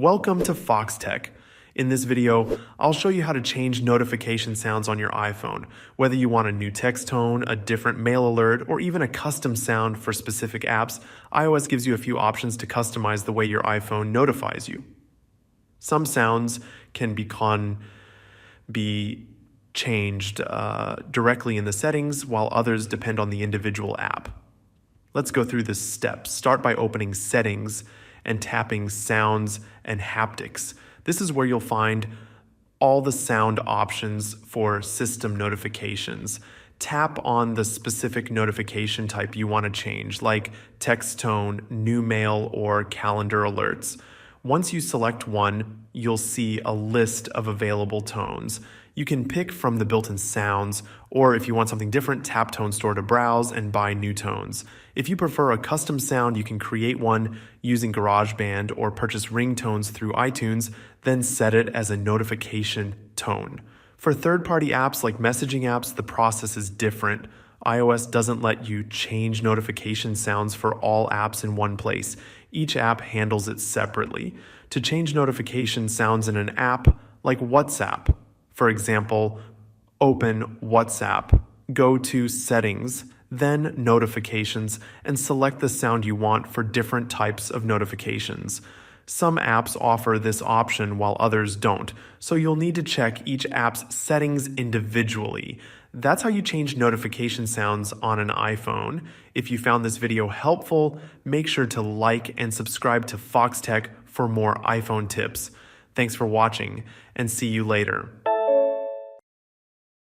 Welcome to Foxtecc. In this video, I'll show you how to change notification sounds on your iPhone. Whether you want a new text tone, a different mail alert, or even a custom sound for specific apps, iOS gives you a few options to customize the way your iPhone notifies you. Some sounds can be changed directly in the settings, while others depend on the individual app. Let's go through this step. Start by opening Settings and tapping Sounds and Haptics. This is where you'll find all the sound options for system notifications. Tap on the specific notification type you want to change, like text tone, new mail, or calendar alerts. Once you select one, you'll see a list of available tones. You can pick from the built-in sounds, or if you want something different, tap Tone Store to browse and buy new tones. If you prefer a custom sound, you can create one using GarageBand or purchase ringtones through iTunes, then set it as a notification tone. For third-party apps like messaging apps, the process is different. iOS doesn't let you change notification sounds for all apps in one place. Each app handles it separately. To change notification sounds in an app like WhatsApp, for example, open WhatsApp, go to Settings, then Notifications, and select the sound you want for different types of notifications. Some apps offer this option while others don't, so you'll need to check each app's settings individually. That's how you change notification sounds on an iPhone. If you found this video helpful, make sure to like and subscribe to Foxtecc for more iPhone tips. Thanks for watching, and see you later.